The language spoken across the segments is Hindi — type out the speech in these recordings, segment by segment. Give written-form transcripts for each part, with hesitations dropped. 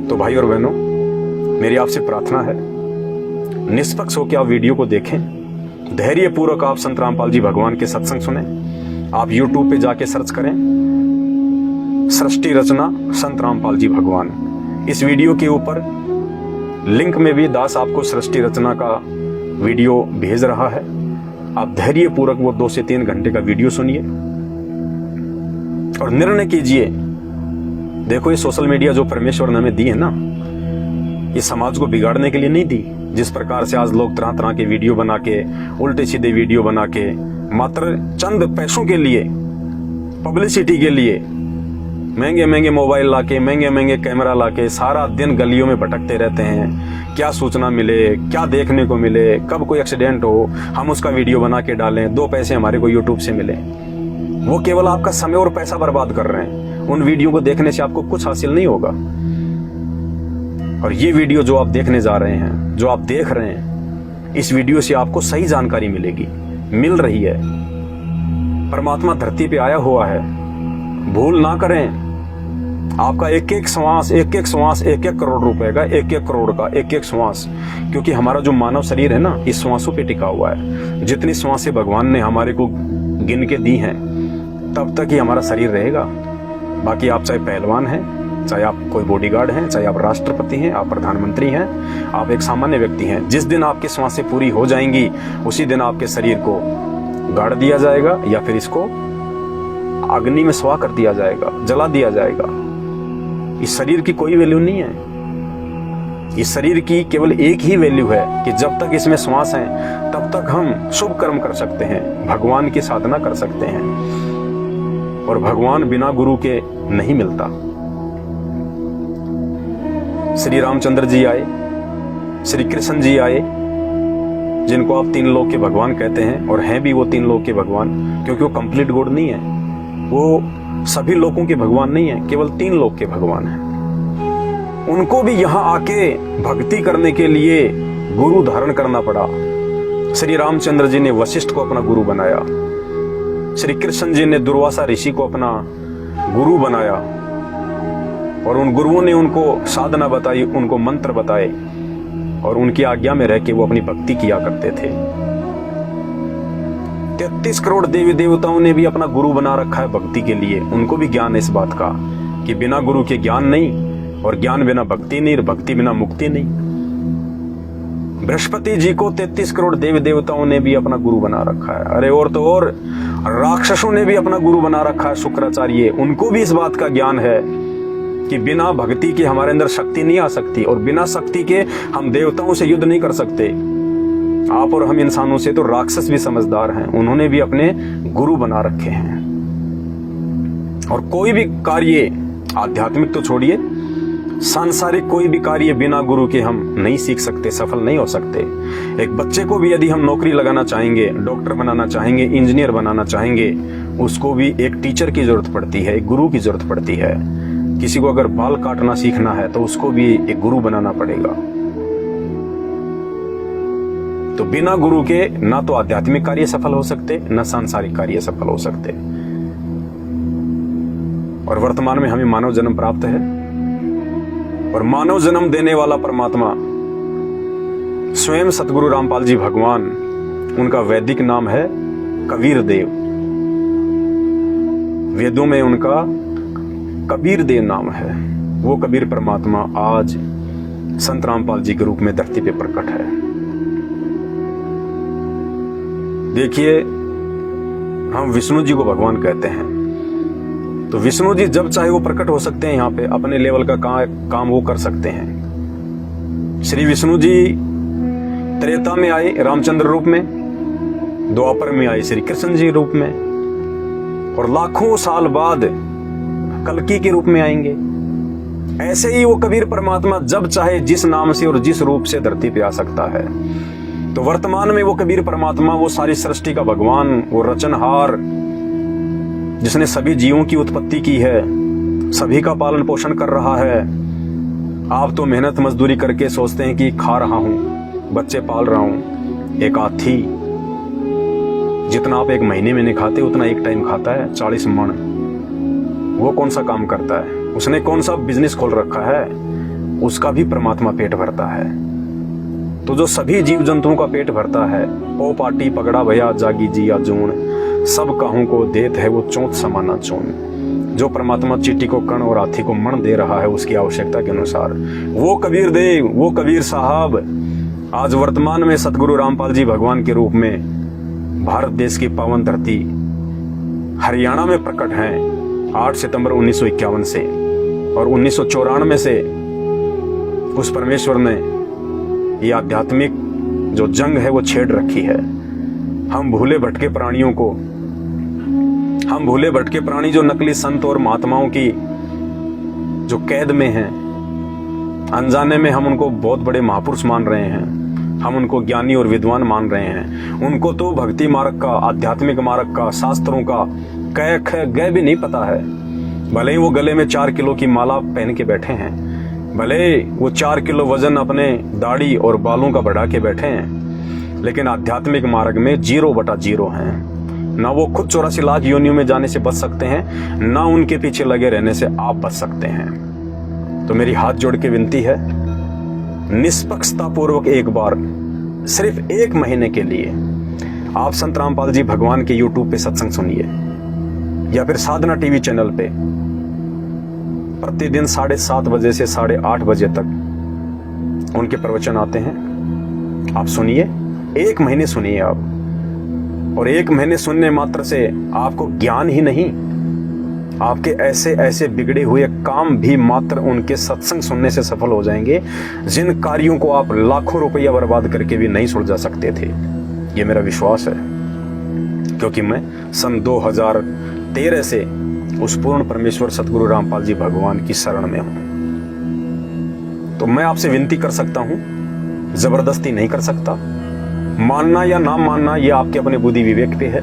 तो भाई और बहनों, मेरी आपसे प्रार्थना है, निष्पक्ष होकर आप वीडियो को देखें, धैर्य पूर्वक आप संत रामपाल जी भगवान के सत्संग सुने। आप YouTube पे जाके सर्च करें सृष्टि रचना संत रामपाल जी भगवान। इस वीडियो के ऊपर लिंक में भी दास आपको सृष्टि रचना का वीडियो भेज रहा है। आप धैर्य पूर्वक वो 2 से 3 घंटे का वीडियो सुनिए और निर्णय कीजिए। देखो, ये सोशल मीडिया जो परमेश्वर ने हमें दी है ना, ये समाज को बिगाड़ने के लिए नहीं दी। जिस प्रकार से आज लोग तरह तरह के वीडियो बना के, उल्टे सीधे वीडियो बना के, मात्र चंद पैसों के लिए, पब्लिसिटी के लिए महंगे महंगे मोबाइल लाके, महंगे महंगे कैमरा लाके सारा दिन गलियों में भटकते रहते हैं। क्या सूचना मिले, क्या देखने को मिले, कब कोई एक्सीडेंट हो, हम उसका वीडियो बना के डालें, 2 पैसे हमारे को यूट्यूब से मिले। वो केवल आपका समय और पैसा बर्बाद कर रहे हैं। उन वीडियो को देखने से आपको कुछ हासिल नहीं होगा। और ये वीडियो जो आप देखने जा रहे हैं, जो आप देख रहे हैं, इस वीडियो से आपको सही जानकारी मिलेगी, मिल रही है। परमात्मा धरती पे आया हुआ है, भूल ना करें। आपका एक एक श्वास 1-1 करोड़ रुपए का, 1-1 करोड़ का 1-1 श्वास, क्योंकि हमारा जो मानव शरीर है ना, इस श्वासों पे टिका हुआ है। जितनी श्वासें भगवान ने हमारे को गिन के दी हैं, तब तक ही हमारा शरीर रहेगा। बाकी आप चाहे पहलवान हैं, चाहे आप कोई बॉडीगार्ड हैं, चाहे आप राष्ट्रपति हैं, आप प्रधानमंत्री हैं, आप एक सामान्य व्यक्ति हैं, जिस दिन आपकी श्वासें पूरी हो जाएंगी, उसी दिन आपके शरीर को गाड़ दिया जाएगा या फिर इसको अग्नि में स्वाह कर दिया जाएगा, जला दिया जाएगा। इस शरीर की कोई वैल्यू नहीं है। इस शरीर की केवल एक ही वैल्यू है कि जब तक इसमें श्वास है, तब तक हम शुभ कर्म कर सकते हैं, भगवान की साधना कर सकते हैं। और भगवान बिना गुरु के नहीं मिलता। श्री रामचंद्र जी आए, श्री कृष्ण जी आए, जिनको आप 3 लोक के भगवान कहते हैं, और हैं भी वो 3 लोक के भगवान, क्योंकि वो कंप्लीट गॉड नहीं है। वो सभी लोकों के भगवान नहीं है, केवल 3 लोक के भगवान हैं। उनको भी यहां आके भक्ति करने के लिए गुरु धारण करना पड़ा। श्री रामचंद्र जी ने वशिष्ठ को अपना गुरु बनाया, श्री कृष्ण जी ने दुर्वासा ऋषि को अपना गुरु बनाया, और उन गुरुओं ने उनको साधना बताई, उनको मंत्र बताए, और उनकी आज्ञा में रह के वो अपनी भक्ति किया करते थे। 33 करोड़ देवी देवताओं ने भी अपना गुरु बना रखा है भक्ति के लिए। उनको भी ज्ञान है इस बात का कि बिना गुरु के ज्ञान नहीं, और ज्ञान बिना भक्ति नहीं, और भक्ति बिना मुक्ति नहीं। बृहस्पति जी को 33 करोड़ देवी देवताओं ने भी अपना गुरु बना रखा है। अरे और तो और राक्षसों ने भी अपना गुरु बना रखा है, शुक्राचार्य। उनको भी इस बात का ज्ञान है कि बिना भक्ति के हमारे अंदर शक्ति नहीं आ सकती, और बिना शक्ति के हम देवताओं से युद्ध नहीं कर सकते। आप और हम इंसानों से तो राक्षस भी समझदार हैं, उन्होंने भी अपने गुरु बना रखे हैं। और कोई भी कार्य, आध्यात्मिक तो छोड़िए, सांसारिक कोई भी कार्य बिना गुरु के हम नहीं सीख सकते, सफल नहीं हो सकते। एक बच्चे को भी यदि हम नौकरी लगाना चाहेंगे, डॉक्टर बनाना चाहेंगे, इंजीनियर बनाना चाहेंगे, उसको भी एक टीचर की जरूरत पड़ती है, एक गुरु की जरूरत पड़ती है। किसी को अगर बाल काटना सीखना है तो उसको भी एक गुरु बनाना पड़ेगा। तो बिना गुरु के ना तो आध्यात्मिक कार्य सफल हो सकते, न सांसारिक कार्य सफल हो सकते। और वर्तमान में हमें मानव जन्म प्राप्त है, और मानव जन्म देने वाला परमात्मा स्वयं सतगुरु रामपाल जी भगवान, उनका वैदिक नाम है कबीर देव। वेदों में उनका कबीर देव नाम है। वो कबीर परमात्मा आज संत रामपाल जी के रूप में धरती पे प्रकट है। देखिए, हम विष्णु जी को भगवान कहते हैं, तो विष्णु जी जब चाहे वो प्रकट हो सकते हैं यहाँ पे, अपने लेवल का काम वो कर सकते हैं। श्री विष्णु जी त्रेता में आए रामचंद्र रूप में, द्वापर में आए श्री कृष्ण जी रूप में, और लाखों साल बाद कल्कि के रूप में आएंगे। ऐसे ही वो कबीर परमात्मा जब चाहे जिस नाम से और जिस रूप से धरती पे आ सकता है। तो वर्तमान में वो कबीर परमात्मा, वो सारी सृष्टि का भगवान, वो रचनहार, जिसने सभी जीवों की उत्पत्ति की है, सभी का पालन पोषण कर रहा है। आप तो मेहनत मजदूरी करके सोचते हैं कि खा रहा हूं, बच्चे पाल रहा हूं। एक हाथी जितना आप एक महीने में नहीं खाते, उतना एक टाइम खाता है, 40 मण। वो कौन सा काम करता है? उसने कौन सा बिजनेस खोल रखा है? उसका भी परमात्मा पेट भरता है। तो जो सभी जीव जंतुओं का पेट भरता है, ओ पाटी पगड़ा भया जागी जिया जून, सब काहू को देत है वो चोंच समाना चून। जो परमात्मा चींटी को कण और हाथी को मण दे रहा है उसकी आवश्यकता के अनुसार, वो कबीर देव, वो कबीर साहब आज वर्तमान में सतगुरु रामपाल जी भगवान के रूप में भारत देश की पावन धरती हरियाणा में प्रकट हैं 8 सितंबर 1951 से। और 1994 से उस परमेश्वर ने ये आध्यात्मिक जो जंग है वो छेड़ रखी है। हम भूले भटके प्राणियों को, हम भूले भटके प्राणी जो नकली संत और महात्माओं की जो कैद में हैं, अनजाने में हम उनको बहुत बड़े महापुरुष मान रहे हैं, हम उनको ज्ञानी और विद्वान मान रहे हैं। उनको तो भक्ति मार्ग का, आध्यात्मिक मार्ग का, शास्त्रों का कै ख गए भी नहीं पता है। भले ही वो गले में 4 किलो की माला पहन के बैठे हैं, भले वो 4 किलो वजन अपने दाढ़ी और बालों का बढ़ा के बैठे हैं, लेकिन आध्यात्मिक मार्ग में 0/0 हैं। ना वो खुद 84 लाख योनियों में जाने से बच सकते हैं, ना उनके पीछे लगे रहने से आप बच सकते हैं। तो मेरी हाथ जोड़ के विनती है, निष्पक्षता पूर्वक एक बार सिर्फ 1 महीने के लिए आप संत रामपाल जी भगवान के YouTube पे सत्संग सुनिए, या फिर साधना टीवी चैनल पे प्रतिदिन 7:30 बजे से 8:30 बजे तक उनके प्रवचन आते हैं। आप सुनिए, 1 महीने सुनिए आप। और 1 महीने सुनने मात्र से आपको ज्ञान ही नहीं, आपके ऐसे ऐसे बिगड़े हुए काम भी मात्र उनके सत्संग सुनने से सफल हो जाएंगे, जिन कार्यों को आप लाखों रुपया बर्बाद करके भी नहीं सुलझा सकते थे। ये मेरा विश्वास है, क्योंकि मैं सन 2013 से उस पूर्ण परमेश्वर सतगुरु रामपाल जी भगवान की शरण में हूं। तो मैं आपसे विनती कर सकता हूं, जबरदस्ती नहीं कर सकता। मानना या ना मानना ये आपके अपने बुद्धि विवेक पे है।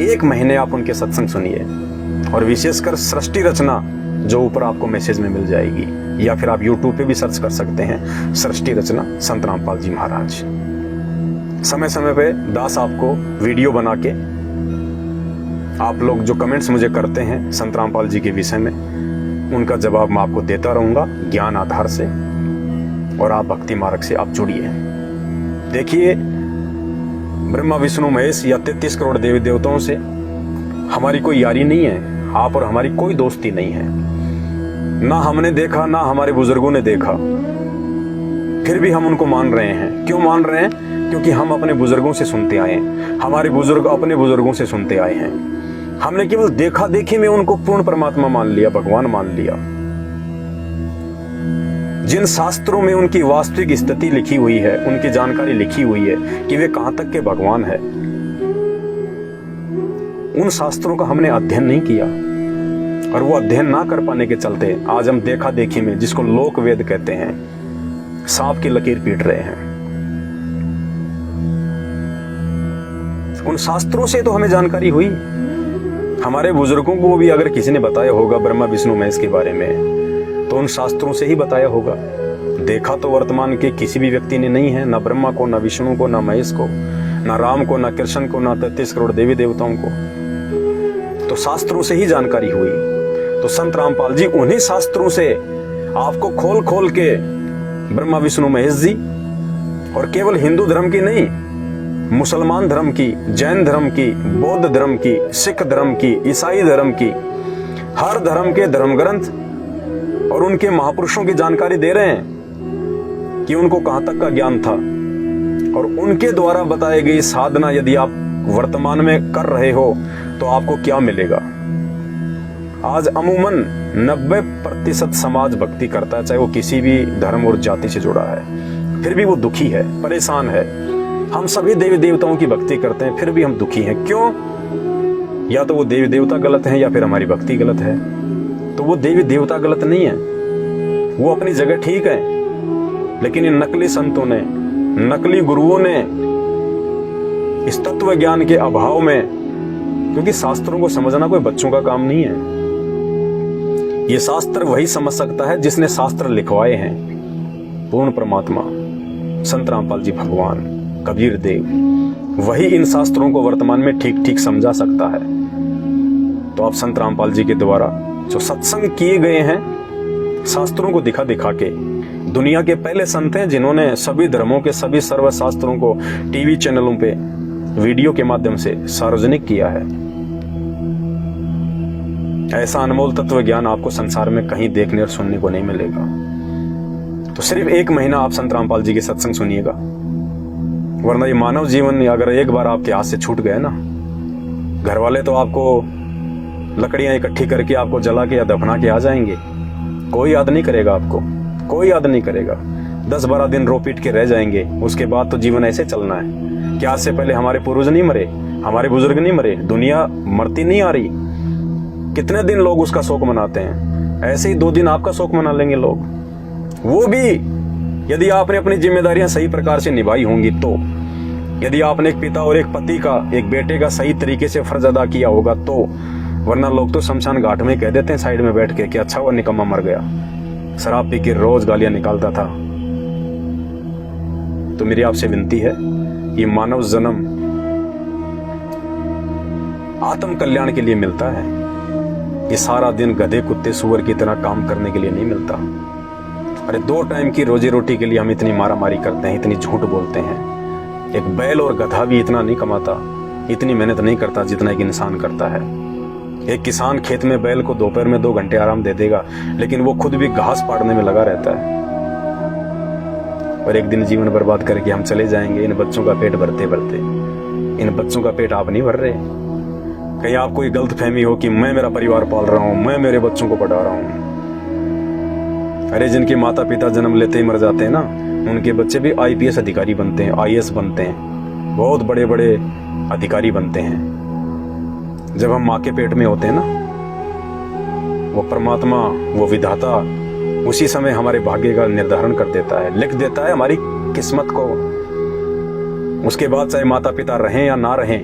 1 महीने आप उनके सत्संग सुनिए, और विशेषकर सृष्टि रचना जो ऊपर आपको मैसेज में मिल जाएगी, या फिर आप YouTube पे भी सर्च कर सकते हैं, सृष्टि रचना संत रामपाल जी महाराज। समय समय पे दास आपको वीडियो बना के, आप लोग जो कमेंट्स मुझे करते हैं संत रामपाल जी के विषय में, उनका जवाब मैं आपको देता रहूंगा ज्ञान आधार से। और आप भक्ति मार्ग से आप जुड़िए। देखिए, ब्रह्मा विष्णु महेश या 33 करोड़ देवी देवताओं से हमारी कोई यारी नहीं है, आप और हमारी कोई दोस्ती नहीं है। ना हमने देखा, ना हमारे बुजुर्गों ने देखा, फिर भी हम उनको मान रहे हैं। क्यों मान रहे हैं? क्योंकि हम अपने बुजुर्गों से सुनते आए हैं, हमारे बुजुर्ग अपने बुजुर्गों से सुनते आए हैं। हमने केवल देखा देखी में उनको पूर्ण परमात्मा मान लिया, भगवान मान लिया। जिन शास्त्रों में उनकी वास्तविक स्थिति लिखी हुई है, उनकी जानकारी लिखी हुई है कि वे कहां तक के भगवान है, उन शास्त्रों का हमने अध्ययन नहीं किया। और वो अध्ययन ना कर पाने के चलते आज हम देखा देखी में, जिसको लोक वेद कहते हैं, सांप की लकीर पीट रहे हैं। उन शास्त्रों से तो हमें जानकारी हुई। हमारे बुजुर्गों को भी अगर किसी ने बताया होगा ब्रह्मा विष्णु महेश के बारे में, तो उन शास्त्रों से ही बताया होगा। देखा तो वर्तमान के किसी भी व्यक्ति ने नहीं है, ना ब्रह्मा को, ना विष्णु को, ना महेश को, ना राम को, ना कृष्ण को, ना 33 करोड़ देवी देवताओं को। तो शास्त्रों से ही जानकारी हुई। तो संत रामपाल जी उन्हीं शास्त्रों से आपको खोल खोल के ब्रह्मा विष्णु महेश जी, और केवल हिंदू धर्म की नहीं, मुसलमान धर्म की, जैन धर्म की, बौद्ध धर्म की, सिख धर्म की, ईसाई धर्म की, हर धर्म के धर्म ग्रंथ और उनके महापुरुषों की जानकारी दे रहे हैं कि उनको कहां तक का ज्ञान था। और उनके द्वारा बताई गई साधना यदि आप वर्तमान में कर रहे हो तो आपको क्या मिलेगा। आज अमूमन 90% समाज भक्ति करता है, चाहे वो किसी भी धर्म और जाति से जुड़ा है, फिर भी वो दुखी है, परेशान है। हम सभी देवी देवताओं की भक्ति करते हैं, फिर भी हम दुखी हैं। क्यों? या तो वो देवी देवता गलत है, या फिर हमारी भक्ति गलत है। तो वो देवी देवता गलत नहीं है, वो अपनी जगह ठीक है, लेकिन इन नकली संतों ने, नकली गुरुओं ने इस तत्व ज्ञान के अभाव में, क्योंकि शास्त्रों को समझना कोई बच्चों का काम नहीं है। ये शास्त्र वही समझ सकता है जिसने शास्त्र लिखवाए हैं। पूर्ण परमात्मा संत रामपाल जी भगवान, कबीर देव, वही इन शास्त्रों को वर्तमान में ठीक ठीक समझा सकता है। तो आप संत रामपाल जी के द्वारा जो सत्संग किए गए हैं, शास्त्रों को दिखा दिखा के। दुनिया के पहले संत हैं जिन्होंने सभी धर्मों के सभी सर्वशास्त्रों को टीवी चैनलों पे वीडियो के माध्यम से सार्वजनिक किया है। ऐसा अनमोल तत्व ज्ञान आपको संसार में कहीं देखने और सुनने को नहीं मिलेगा। तो सिर्फ 1 महीना आप संत रामपाल जी के सत्संग सुनिएगा, वरना ये मानव जीवन अगर एक बार आपके हाथ से छूट गए ना, घर वाले तो आपको लकड़ियां इकट्ठी करके आपको जला के या दफना के आ जाएंगे, कोई याद नहीं करेगा आपको, कोई याद नहीं करेगा। 10-12 दिन रो पीट के रह जाएंगे, उसके बाद तो जीवन ऐसे चलना है कि आज से पहले हमारे पूर्वज नहीं मरे, हमारे बुजुर्ग नहीं मरे, दुनिया मरती नहीं आ रही। कितने दिन लोग उसका शोक मनाते हैं, ऐसे ही 2 दिन आपका शोक मना लेंगे लोग। वो भी यदि आपने अपनी जिम्मेदारियां सही प्रकार से निभाई होंगी तो, यदि आपने एक पिता और एक पति का, एक बेटे का सही तरीके से फर्ज अदा किया होगा तो, वरना लोग तो शमशान घाट में कह देते हैं साइड में बैठ के कि अच्छा वो निकम्मा मर गया, शराब पी के रोज गालियां निकालता था। तो मेरी आपसे विनती है, ये मानव जन्म आत्म कल्याण के लिए मिलता है। ये सारा दिन गधे कुत्ते सुअर की तरह काम करने के लिए नहीं मिलता। अरे 2 टाइम की रोजी रोटी के लिए हम इतनी मारामारी करते हैं, इतनी झूठ बोलते हैं। एक बैल और गधा भी इतना नहीं कमाता, इतनी मेहनत नहीं करता जितना एक इंसान करता है। एक किसान खेत में बैल को दोपहर में 2 घंटे आराम दे देगा, लेकिन वो खुद भी घास पाड़ने में लगा रहता है। और एक दिन जीवन बर्बाद करके हम चले जाएंगे, इन बच्चों का पेट भरते भरते। इन बच्चों का पेट आप नहीं भर रहे। कहीं आपको ये गलत फहमी हो कि मैं मेरा परिवार पाल रहा हूं, मैं मेरे बच्चों को पढ़ा रहा हूं। अरे जिनके माता पिता जन्म लेते ही मर जाते हैं ना, उनके बच्चे भी IPS अधिकारी बनते हैं, IAS बनते हैं, बहुत बड़े बड़े अधिकारी बनते हैं। जब हम माँ के पेट में होते हैं ना, वो परमात्मा, वो विधाता उसी समय हमारे भाग्य का निर्धारण कर देता है, लिख देता है हमारी किस्मत को। उसके बाद चाहे माता पिता रहें या ना रहें,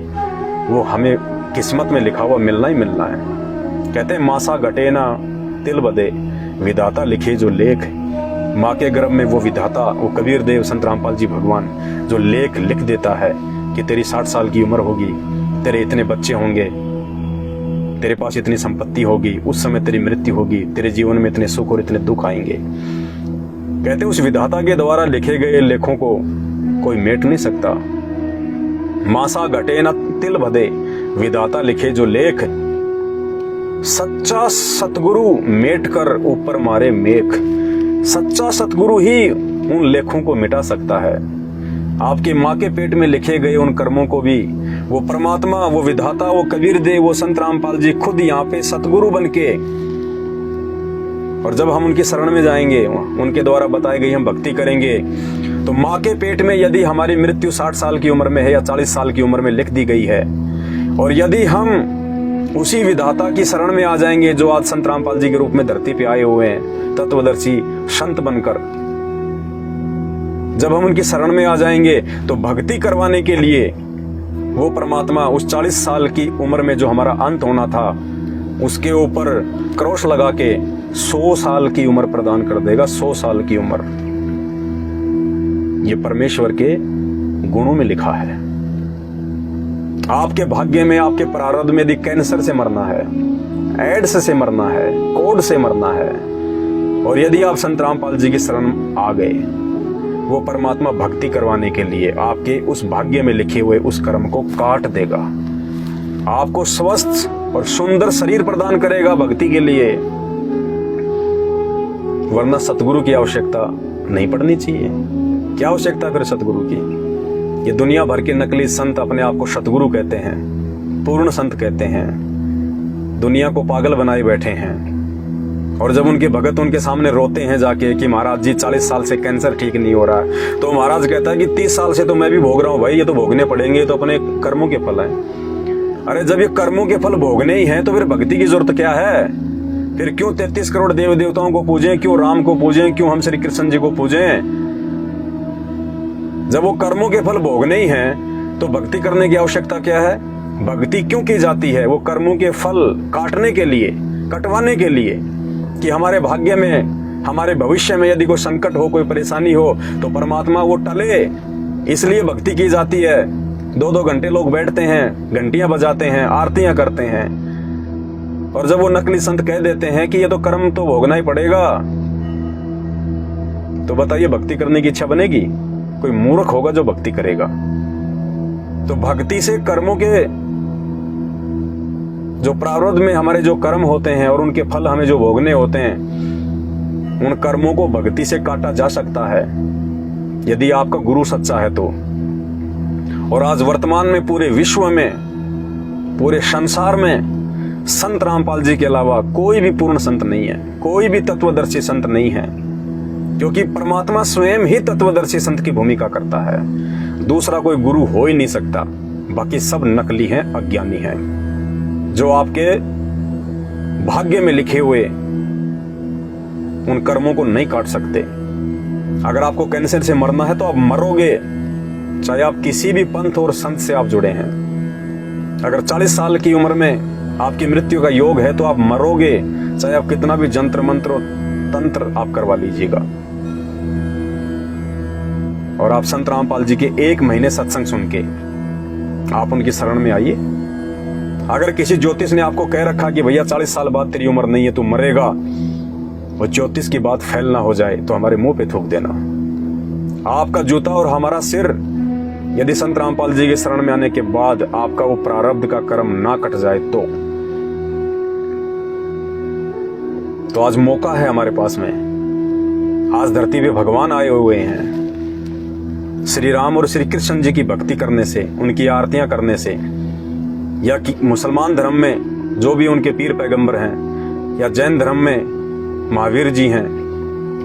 वो हमें किस्मत में लिखा हुआ मिलना ही मिलना है। कहते हैं मासा घटे ना तिल बदे, विधाता लिखे जो लेख। माँ के गर्भ में वो विधाता, वो कबीर देव संत रामपाल जी भगवान जो लेख लिख देता है कि तेरी 60 साल की उम्र होगी, तेरे इतने बच्चे होंगे, तेरे पास इतनी संपत्ति होगी, उस समय तेरी मृत्यु होगी, तेरे जीवन में इतने सुख और इतने दुख आएंगे। कहते उस विधाता के द्वारा लिखे गए लेखों को कोई मेट नहीं सकता। मासा घटे न तिल बदे, विधाता लिखे जो लेख। सच्चा सतगुरु मेट कर ऊपर मारे मेख। सच्चा सतगुरु ही उन लेखों को मिटा सकता है। आपके माँ के पेट में लिखे गए उन कर्मों को भी वो परमात्मा, वो विधाता, वो कबीर देव, वो संत रामपाल जी खुद यहाँ पे सतगुरु बनके, और जब हम उनकी शरण में जाएंगे, उनके द्वारा बताई गई हम भक्ति करेंगे, तो माँ के पेट में यदि हमारी मृत्यु 60 साल की उम्र में है या 40 साल की उम्र में लिख दी गई है, और यदि हम उसी विधाता की शरण में आ जाएंगे जो आज संत रामपाल जी के रूप में धरती पे आए हुए हैं, तत्वदर्शी संत बनकर, जब हम उनकी शरण में आ जाएंगे तो भक्ति करवाने के लिए वो परमात्मा उस 40 साल की उम्र में जो हमारा अंत होना था, उसके ऊपर क्रॉस लगा के 100 साल की उम्र प्रदान कर देगा। 100 साल की उम्र, ये परमेश्वर के गुणों में लिखा है। आपके भाग्य में, आपके प्रारब्ध में यदि कैंसर से मरना है, एड्स से मरना है, कोढ़ से मरना है, और यदि आप संत रामपाल जी की शरण आ गए, वो परमात्मा भक्ति करवाने के लिए आपके उस भाग्य में लिखे हुए उस कर्म को काट देगा, आपको स्वस्थ और सुंदर शरीर प्रदान करेगा भक्ति के लिए। वरना सतगुरु की आवश्यकता नहीं पड़नी चाहिए। क्या आवश्यकता फिर सतगुरु की? ये दुनिया भर के नकली संत अपने आप को सतगुरु कहते हैं, पूर्ण संत कहते हैं, दुनिया को पागल बनाए बैठे हैं। और जब उनके भगत उनके सामने रोते हैं जाके कि महाराज जी 40 साल से कैंसर ठीक नहीं हो रहा है, तो महाराज कहता है कि 30 साल से तो मैं भी भोग रहा हूं भाई, ये तो भोगने पड़ेंगे, तो अपने कर्मों के फल हैं। अरे जब ये कर्मों के फल भोगने ही हैं तो फिर भक्ति की जरूरत क्या है? फिर क्यों 33 करोड़ देव देवताओं को पूजें, क्यों राम को पूजें, क्यों हम श्री कृष्ण जी को पूजें? जब वो कर्मों के फल भोगने ही हैं तो भक्ति करने की आवश्यकता क्या है? भक्ति क्यों की जाती है? वो कर्मों के फल काटने के लिए, कटवाने के लिए, कि हमारे भाग्य में, हमारे भविष्य में यदि कोई संकट हो, कोई परेशानी हो, तो परमात्मा वो टले, इसलिए भक्ति की जाती है। 2-2 घंटे लोग बैठते हैं, घंटियां बजाते हैं, आरतियां करते हैं, और जब वो नकली संत कह देते हैं कि ये तो कर्म तो भोगना ही पड़ेगा, तो बताइए भक्ति करने की इच्छा बनेगी? कोई मूर्ख होगा जो भक्ति करेगा। तो भक्ति से कर्मों के जो प्रारब्ध में हमारे जो कर्म होते हैं और उनके फल हमें जो भोगने होते हैं, उन कर्मों को भक्ति से काटा जा सकता है यदि आपका गुरु सच्चा है तो। और आज वर्तमान में पूरे विश्व में, पूरे संसार में संत रामपाल जी के अलावा कोई भी पूर्ण संत नहीं है, कोई भी तत्वदर्शी संत नहीं है, क्योंकि परमात्मा स्वयं ही तत्वदर्शी संत की भूमिका करता है। दूसरा कोई गुरु हो ही नहीं सकता। बाकी सब नकली हैं, अज्ञानी हैं, जो आपके भाग्य में लिखे हुए उन कर्मों को नहीं काट सकते। अगर आपको कैंसर से मरना है तो आप मरोगे, चाहे आप किसी भी पंथ और संत से आप जुड़े हैं। अगर 40 साल की उम्र में आपकी मृत्यु का योग है तो आप मरोगे, चाहे आप कितना भी जंत्र मंत्र और तंत्र आप करवा लीजिएगा। और आप संत रामपाल जी के 1 महीने सत्संग सुन के आप उनकी शरण में आइए। अगर किसी ज्योतिष ने आपको कह रखा कि भैया 40 साल बाद तेरी उम्र नहीं है, तू मरेगा, वो ज्योतिष की बात फैल ना हो जाए तो हमारे मुंह पे थूक देना। आपका जूता और हमारा सिर, यदि संत रामपाल जी के शरण में आने के बाद आपका वो प्रारब्ध का कर्म ना कट जाए तो आज मौका है हमारे पास में। आज धरती पे भगवान आए हुए हैं। श्री राम और श्री कृष्ण जी की भक्ति करने से, उनकी आरतियां करने से, या कि मुसलमान धर्म में जो भी उनके पीर पैगंबर हैं, या जैन धर्म में महावीर जी हैं,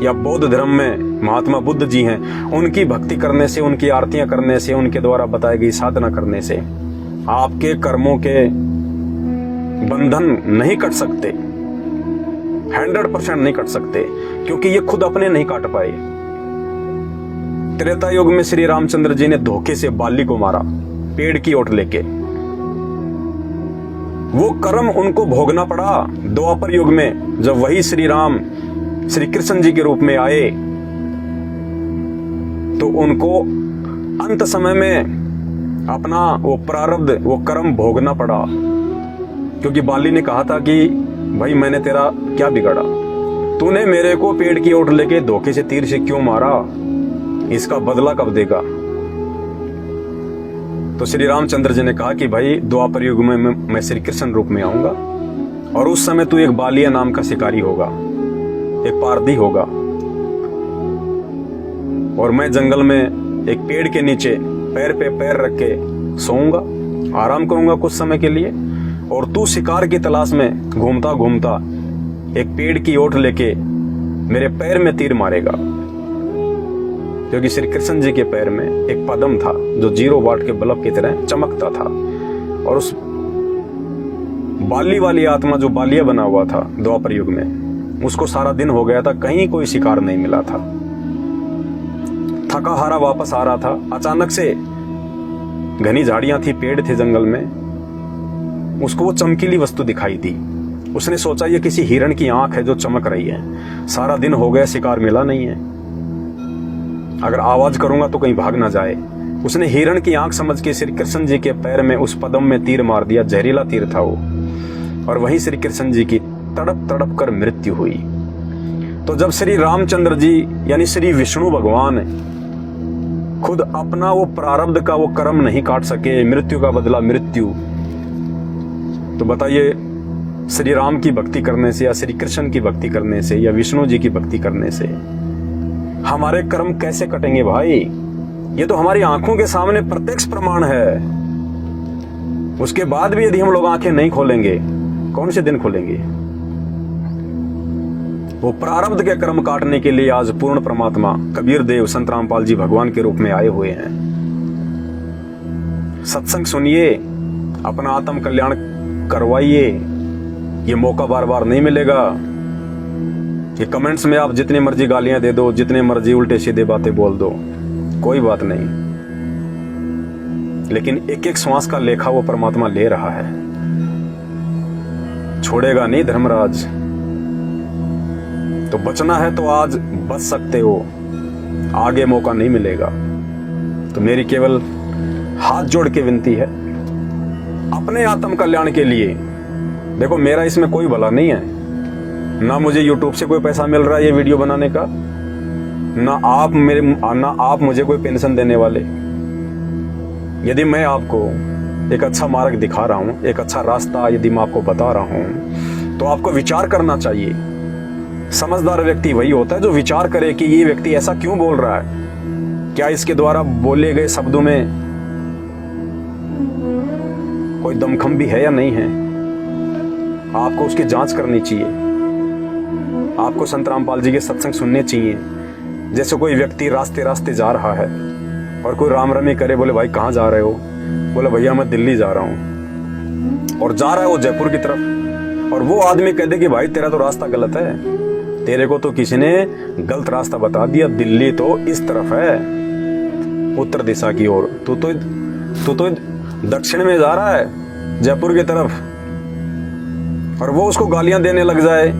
या बौद्ध धर्म में महात्मा बुद्ध जी हैं, उनकी भक्ति करने से, उनकी आरतियां करने से, उनके द्वारा बताई गई साधना करने से आपके कर्मों के बंधन नहीं कट सकते, 100% नहीं कट सकते, क्योंकि ये खुद अपने नहीं काट पाए। त्रेता युग में श्री रामचंद्र जी ने धोखे से बाली को मारा, पेड़ की ओट लेके। वो कर्म उनको भोगना पड़ा। द्वापर युग में जब वही श्री राम श्री कृष्ण जी के रूप में आए तो उनको अंत समय में अपना वो प्रारब्ध, वो कर्म भोगना पड़ा, क्योंकि बाली ने कहा था कि भाई मैंने तेरा क्या बिगाड़ा, तूने मेरे को पेड़ की ओट लेके धोखे से तीर से क्यों मारा, इसका बदला कब देगा। तो श्री रामचंद्र जी ने कहा कि भाई द्वापर युग में मैं श्री कृष्ण रूप में आऊंगा और उस समय तू एक बालिया नाम का शिकारी होगा, एक पारधी होगा, और मैं जंगल में एक पेड़ के नीचे पैर पे पैर रख के सोऊंगा, आराम करूंगा कुछ समय के लिए, और तू शिकार की तलाश में घूमता घूमता एक पेड़ की ओट लेके मेरे पैर में तीर मारेगा। क्योंकि श्री कृष्ण जी के पैर में एक पद्म था जो 0 वाट के बल्ब की तरह चमकता था, और उस बाली वाली आत्मा जो बालिया बना हुआ था द्वापर युग में, उसको सारा दिन हो गया था, कहीं कोई शिकार नहीं मिला था। थका हारा वापस आ रहा था, अचानक से घनी झाड़ियां थी, पेड़ थे जंगल में, उसको वो चमकीली वस्तु दिखाई दी। उसने सोचा ये किसी हिरण की आंख है जो चमक रही है, सारा दिन हो गया शिकार मिला नहीं है, अगर आवाज करूंगा तो कहीं भाग ना जाए। उसने हिरण की आंख समझ के श्री कृष्ण जी के पैर में उस पद्म में तीर मार दिया, जहरीला तीर था वो, और वहीं श्री कृष्ण जी की तड़प तड़प कर मृत्यु हुई। तो जब श्री रामचंद्र जी यानी श्री विष्णु भगवान खुद अपना वो प्रारब्ध का वो कर्म नहीं काट सके, मृत्यु का बदला मृत्यु, तो बताइए श्री राम की भक्ति करने से या श्री कृष्ण की भक्ति करने से या विष्णु जी की भक्ति करने से हमारे कर्म कैसे कटेंगे भाई? ये तो हमारी आंखों के सामने प्रत्यक्ष प्रमाण है। उसके बाद भी यदि हम लोग आंखें नहीं खोलेंगे, कौन से दिन खोलेंगे? वो प्रारब्ध के कर्म काटने के लिए आज पूर्ण परमात्मा कबीर देव संत रामपाल जी भगवान के रूप में आए हुए हैं। सत्संग सुनिए, अपना आत्म कल्याण करवाइए। ये मौका बार बार नहीं मिलेगा। ये कमेंट्स में आप जितने मर्जी गालियां दे दो, जितने मर्जी उल्टे सीधे बातें बोल दो, कोई बात नहीं, लेकिन एक एक श्वास का लेखा वो परमात्मा ले रहा है, छोड़ेगा नहीं धर्मराज। तो बचना है तो आज बच सकते हो, आगे मौका नहीं मिलेगा। तो मेरी केवल हाथ जोड़ के विनती है अपने आत्म कल्याण के लिए। देखो मेरा इसमें कोई भला नहीं है, ना मुझे YouTube से कोई पैसा मिल रहा है ये वीडियो बनाने का, ना आप मुझे कोई पेंशन देने वाले। यदि मैं आपको एक अच्छा मार्ग दिखा रहा हूं, एक अच्छा रास्ता यदि मैं आपको बता रहा हूं, तो आपको विचार करना चाहिए। समझदार व्यक्ति वही होता है जो विचार करे कि ये व्यक्ति ऐसा क्यों बोल रहा है, क्या इसके द्वारा बोले गए शब्दों में कोई दमखम भी है या नहीं है। आपको उसकी जांच करनी चाहिए। आपको संत रामपाल जी के सत्संग सुनने चाहिए। जैसे कोई व्यक्ति रास्ते रास्ते जा रहा है और कोई राम रमी करे, बोले भाई कहाँ जा रहे हो, बोले भैया मैं दिल्ली जा रहा हूँ, और जा रहा है वो जयपुर की तरफ, और वो आदमी कहते कि भाई तेरा तो रास्ता गलत है, तेरे को तो किसी ने गलत रास्ता बता दिया, दिल्ली तो इस तरफ है, उत्तर दिशा की ओर, तू तो दक्षिण में जा रहा है जयपुर की तरफ। और वो उसको गालियां देने लग जाए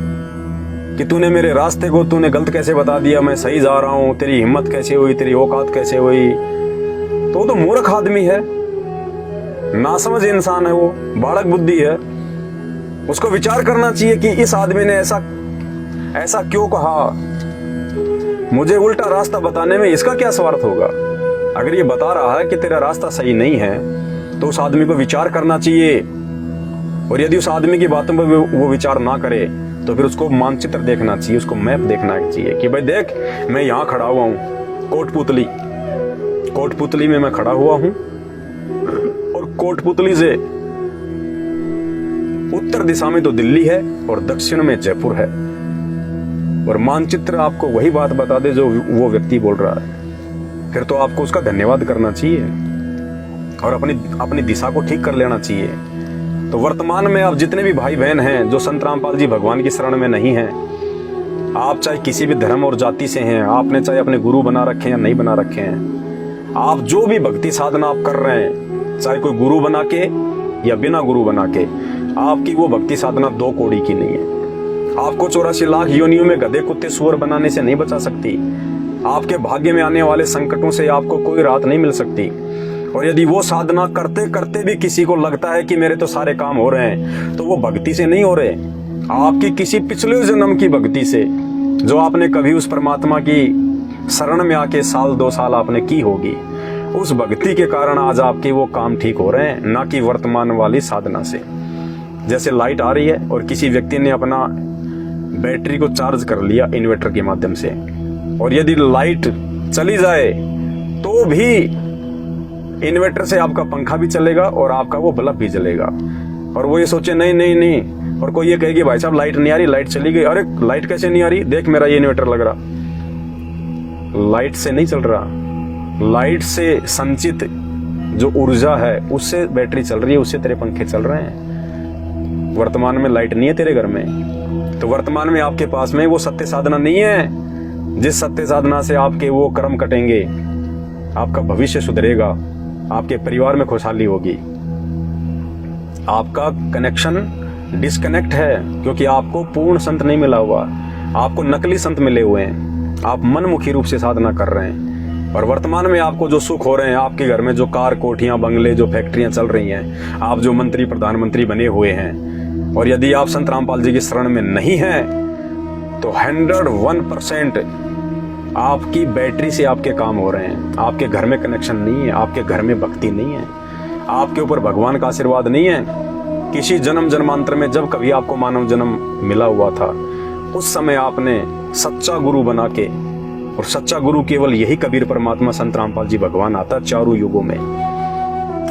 कि तूने मेरे रास्ते को तूने गलत कैसे बता दिया, मैं सही जा रहा हूं, तेरी हिम्मत कैसे हुई, तेरी औकात कैसे हुई। तो वो तो मूर्ख आदमी है, नासमझ इंसान है, वो बालक बुद्धि है। उसको विचार करना चाहिए कि इस आदमी ने ऐसा क्यों कहा, मुझे उल्टा रास्ता बताने में इसका क्या स्वार्थ होगा। अगर ये बता रहा है कि तेरा रास्ता सही नहीं है तो उस आदमी को विचार करना चाहिए। और यदि उस आदमी की बातों पर वो विचार ना करे तो फिर उसको मानचित्र देखना चाहिए, उसको मैप देखना चाहिए कि भाई देख मैं यहाँ खड़ा हुआ हूँ, कोटपुतली में मैं खड़ा हुआ हूँ, और कोटपुतली से उत्तर दिशा में तो दिल्ली है और दक्षिण में जयपुर है। और मानचित्र आपको वही बात बता दे जो वो व्यक्ति बोल रहा है, फिर तो आपको उसका धन्यवाद करना चाहिए और अपनी दिशा को ठीक कर लेना चाहिए। तो वर्तमान में आप जितने भी भाई बहन हैं जो संत रामपाल जी भगवान की शरण में नहीं हैं, आप चाहे किसी भी धर्म और जाति से हैं, आपने चाहे अपने गुरु बना रखे हैं या नहीं बना रखे हैं, आप जो भी भक्ति साधना आप कर रहे हैं, चाहे कोई गुरु बना के या बिना गुरु बना के, आपकी वो भक्ति साधना दो कौड़ी की नहीं है। आपको 84 लाख योनियों में गधे कुत्ते सुअर बनाने से नहीं बचा सकती। आपके भाग्य में आने वाले संकटों से आपको कोई राहत नहीं मिल सकती। और यदि वो साधना करते करते भी किसी को लगता है कि मेरे तो सारे काम हो रहे हैं, तो वो भक्ति से नहीं हो रहे, आपकी किसी पिछले जन्म की भक्ति से, जो आपने कभी उस परमात्मा की शरण में आके 1-2 साल आपने की होगी, उस भक्ति के कारण आज आपके वो काम ठीक हो रहे हैं, ना कि वर्तमान वाली साधना से। जैसे लाइट आ रही है और किसी व्यक्ति ने अपना बैटरी को चार्ज कर लिया इन्वर्टर के माध्यम से, और यदि लाइट चली जाए तो भी इन्वर्टर से आपका पंखा भी चलेगा और आपका वो बल्ब भी जलेगा। और वो ये सोचे नहीं, और कोई ये कहेगी भाई साहब लाइट नहीं आ रही, लाइट चली गई, अरे लाइट कैसे नहीं आ रही, देख मेरा ये इन्वर्टर लग रहा। लाइट से नहीं चल रहा, लाइट से संचित जो ऊर्जा है उससे बैटरी चल रही है, उससे तेरे पंखे चल रहे हैं। वर्तमान में लाइट नहीं है तेरे घर में, तो वर्तमान में आपके पास में वो सत्य साधना नहीं है जिस सत्य साधना से आपके वो कर्म कटेंगे, आपका भविष्य सुधरेगा, आपके परिवार में खुशहाली होगी। आपका कनेक्शन डिस्कनेक्ट है क्योंकि आपको पूर्ण संत नहीं मिला हुआ, आपको नकली संत मिले हुए हैं। आप मनमुखी रूप से साधना कर रहे हैं और वर्तमान में आपको जो सुख हो रहे हैं, आपके घर में जो कार कोठियां बंगले जो फैक्ट्रियां चल रही हैं, आप जो मंत्री प्रधानमंत्री बने हुए हैं, और यदि आप संत रामपाल जी की शरण में नहीं हैं तो 101% आपकी बैटरी से आपके काम हो रहे हैं। आपके घर में कनेक्शन नहीं है, आपके घर में भक्ति नहीं है, आपके ऊपर भगवान का आशीर्वाद नहीं है। किसी जन्म जन्मांतर में जब कभी आपको मानव जन्म मिला हुआ था, उस समय आपने सच्चा गुरु बना के, और सच्चा गुरु केवल यही कबीर परमात्मा संत रामपाल जी भगवान आता चारों युगों में।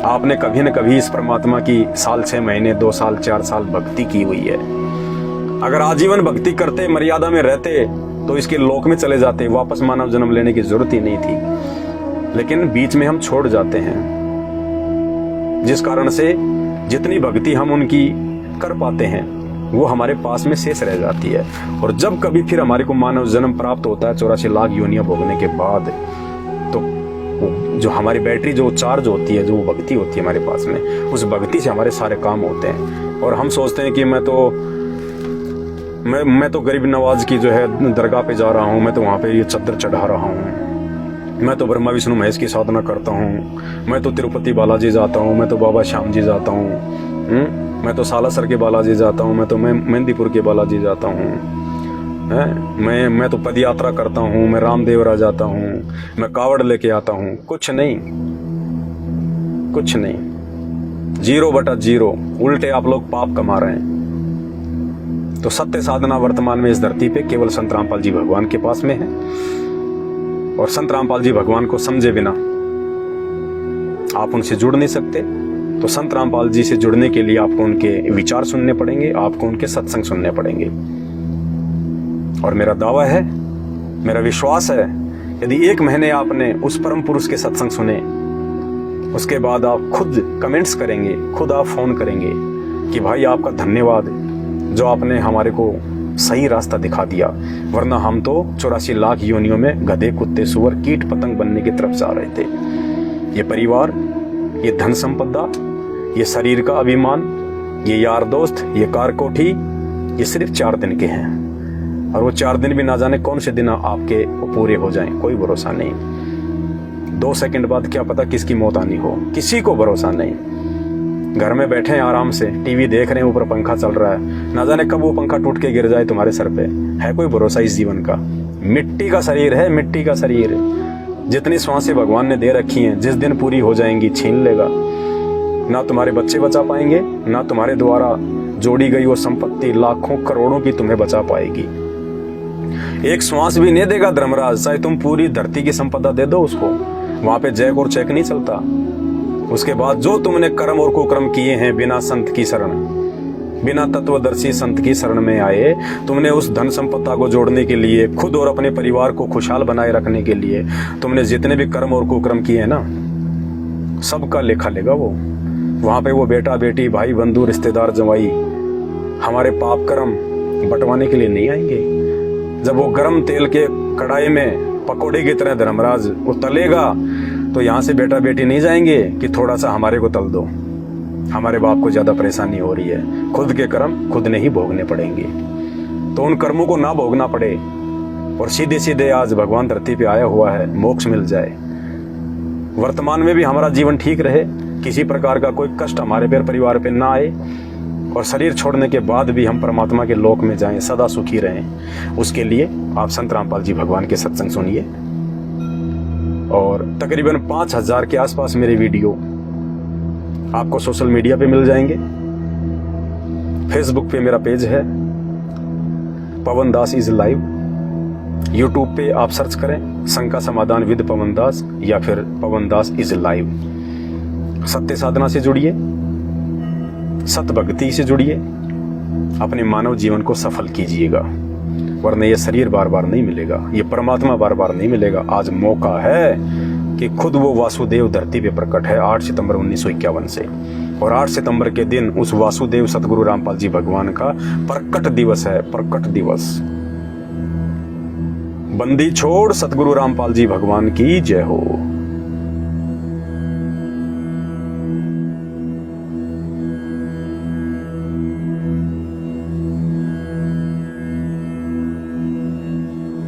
आपने कभी न कभी इस परमात्मा की 6 महीने 2 साल 4 साल भक्ति की हुई है। अगर आजीवन भक्ति करते, मर्यादा में रहते, तो इसके लोक में चले जाते, वापस मानव जन्म लेने की जरूरत ही नहीं थी। लेकिन बीच में हम छोड़ जाते हैं, जिस कारण से जितनी भक्ति हम उनकी कर पाते हैं वो हमारे पास में शेष रह जाती है। और जब कभी फिर हमारे को मानव जन्म प्राप्त होता है 84 लाख योनियां भोगने के बाद, तो जो हमारी बैटरी जो चार्ज होती है, जो भक्ति होती है हमारे पास में, उस भक्ति से हमारे सारे काम होते हैं। और हम सोचते हैं कि मैं तो गरीब नवाज की जो है दरगाह पे जा रहा हूँ, मैं तो वहाँ पे ये चद्दर चढ़ा रहा हूँ, मैं तो ब्रह्मा विष्णु महेश की साधना करता हूँ, मैं तो तिरुपति बालाजी जाता हूँ, मैं तो बाबा श्याम जी जाता हूँ, मैं तो सालासर के बालाजी जाता हूँ, मैं तो मेहंदीपुर के बालाजी जाता हूँ, हैं, मैं तो पद यात्रा करता हूँ, मैं रामदेव आ जाता हूँ, मैं कावड़ लेके आता हूँ। कुछ नहीं, कुछ नहीं, 0/0। उल्टे आप लोग पाप कमा रहे हैं। तो सत्य साधना वर्तमान में इस धरती पे केवल संत रामपाल जी भगवान के पास में है, और संत रामपाल जी भगवान को समझे बिना आप उनसे जुड़ नहीं सकते। तो संत रामपाल जी से जुड़ने के लिए आपको उनके विचार सुनने पड़ेंगे, आपको उनके सत्संग सुनने पड़ेंगे। और मेरा दावा है, मेरा विश्वास है, यदि 1 महीने आपने उस परम पुरुष के सत्संग सुने, उसके बाद आप खुद कमेंट्स करेंगे, खुद आप फोन करेंगे कि भाई आपका धन्यवाद जो आपने हमारे को सही रास्ता दिखा दिया, वरना हम तो 84 लाख योनियों में गधे, कुत्ते, सुअर, कीट पतंग बनने की तरफ जा रहे थे। ये परिवार, ये धन संपदा, ये शरीर का अभिमान, ये यार दोस्त, ये कार कोठी, ये सिर्फ 4 दिन के हैं, और वो 4 दिन भी ना जाने कौन से दिन आपके पूरे हो जाएं, कोई भरोसा नहीं। 2 सेकंड बाद क्या पता किसकी मौत आनी हो, किसी को भरोसा नहीं। घर में बैठे हैं आराम से, टीवी देख रहे हैं, ऊपर पंखा चल रहा है, ना जाने कब वो पंखा टूट के गिर जाए तुम्हारे सर पे। है कोई भरोसा इस जीवन का? मिट्टी का शरीर है, मिट्टी का शरीर। जितनी श्वासें भगवान ने दे रखी हैं, जिस दिन पूरी हो जाएंगी छीन लेगा। ना तुम्हारे बच्चे बचा पाएंगे, ना तुम्हारे द्वारा जोड़ी गई वो संपत्ति लाखों करोड़ों की तुम्हें बचा पाएगी। एक श्वास भी नहीं देगा धर्मराज, चाहे तुम पूरी धरती की संपदा दे दो उसको, वहां पे जैक और चेक नहीं चलता। उसके बाद जो तुमने कर्म और कुकर्म किए हैं बिना संत की शरण, बिना तत्वदर्शी संत की शरण में आए, तुमने उस धन संपदा को जोड़ने के लिए, खुद और अपने परिवार को खुशहाल बनाए रखने के लिए तुमने जितने भी कर्म और कुकर्म किए हैं ना, सबका लेखा लेगा वो। वहां पे वो बेटा बेटी, भाई बंधु, रिश्तेदार, जवाई हमारे पाप कर्म बंटवाने के लिए नहीं आएंगे। जब वो गरम तेल के कढ़ाई में पकौड़े की तरह धर्मराज वो तलेगा, तो यहाँ से बेटा बेटी नहीं जाएंगे कि थोड़ा सा हमारे को तल दो, हमारे बाप को ज्यादा परेशानी हो रही है। खुद के कर्म खुद ने ही भोगने पड़ेंगे। तो उन कर्मों को ना भोगना पड़े और सीधे सीधे आज भगवान धरती पे आया हुआ है, मोक्ष मिल जाए। वर्तमान में भी हमारा जीवन ठीक रहे, किसी प्रकार का कोई कष्ट हमारे परिवार पे ना आए, और शरीर छोड़ने के बाद भी हम परमात्मा के लोक में जाएं, सदा सुखी रहें। उसके लिए आप संत रामपाल जी भगवान के सत्संग सुनिए। और तकरीबन 5000 के आसपास मेरे वीडियो आपको सोशल मीडिया पे मिल जाएंगे। फेसबुक पे मेरा पेज है पवन दास इज लाइव। यूट्यूब पे आप सर्च करें शंका समाधान विद पवन दास, या फिर पवन दास इज लाइव। सत्य साधना से जुड़िए, सत भक्ति से जुड़िए, अपने मानव जीवन को सफल कीजिएगा, वरना ये शरीर बार बार नहीं मिलेगा, ये परमात्मा बार बार नहीं मिलेगा। आज मौका है कि खुद वो वासुदेव धरती पे प्रकट है 8 सितंबर 1951 से, और 8 सितंबर के दिन उस वासुदेव सतगुरु रामपाल जी भगवान का प्रकट दिवस है, प्रकट दिवस। बंदी छोड़ सतगुरु रामपाल जी भगवान की जय हो।